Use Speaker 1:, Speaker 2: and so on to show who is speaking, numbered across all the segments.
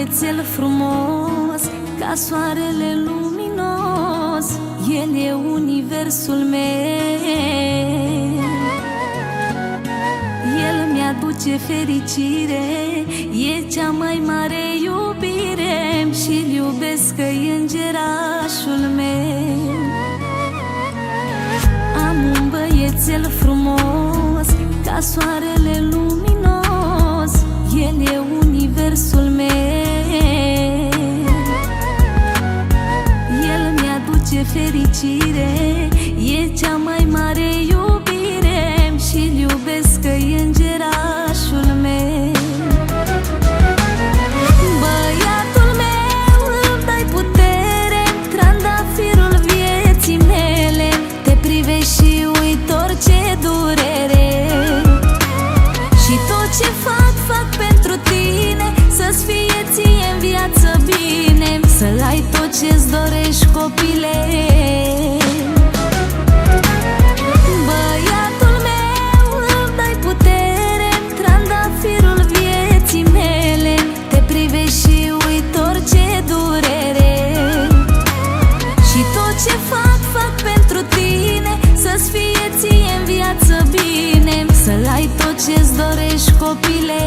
Speaker 1: băiețel frumos, ca soarele luminos, el e universul meu. El mi-aduce fericire, e cea mai mare iubire, și-l iubesc că-i îngerașul meu. Am un băiețel frumos, ca soarele luminos, el e universul meu. El mi-aduce fericire, e cea mai mare iubire, și-l iubesc că-i îngerașul meu. Băiatul meu, îmi dai putere, trandafirul vieții mele, te privești și uit orice durere. Și tot ce fac, fac pentru tine, să-ți fie ție în viață bine, să ai tot ce-ți dorești, copile. Băiatul meu, îmi dai putere, trandafirul vieții mele, te privești și uit orice durere. Și tot ce fac, fac pentru tine, să-ți fie ție în viață bine, să ai tot ce-ți dorești, copile.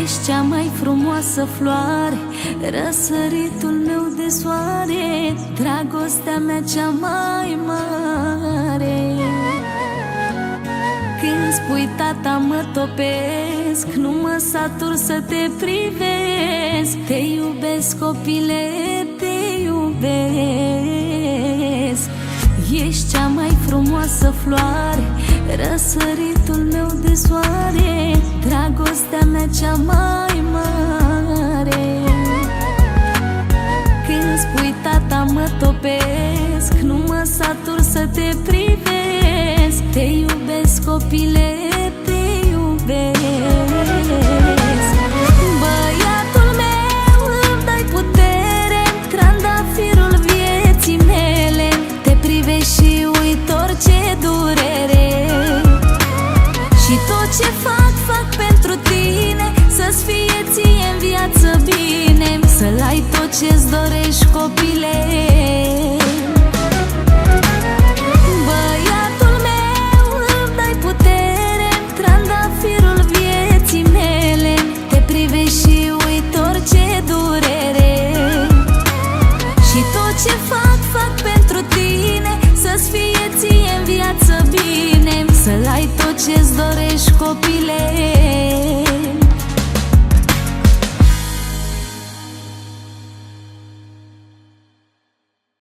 Speaker 1: Ești cea mai frumoasă floare, răsăritul meu de soare, dragostea mea cea mai mare. Când spui tata, mă topesc, nu mă satur să te privesc. Te iubesc, copile, te iubesc. Ești cea mai frumoasă floare, răsăritul meu de soare, dragostea mea cea mai mare. Când spui tata, mă topesc, nu mă satur să te privesc. Te iubesc, copile, te iubesc. Băiatul meu, îmi dai putere, trandafirul vieții mele, te privești și uit orice durere. Și tot ce fac, fac pentru tine, să-ți fie ție în viață bine, să ai tot ce-ți dorești, copile.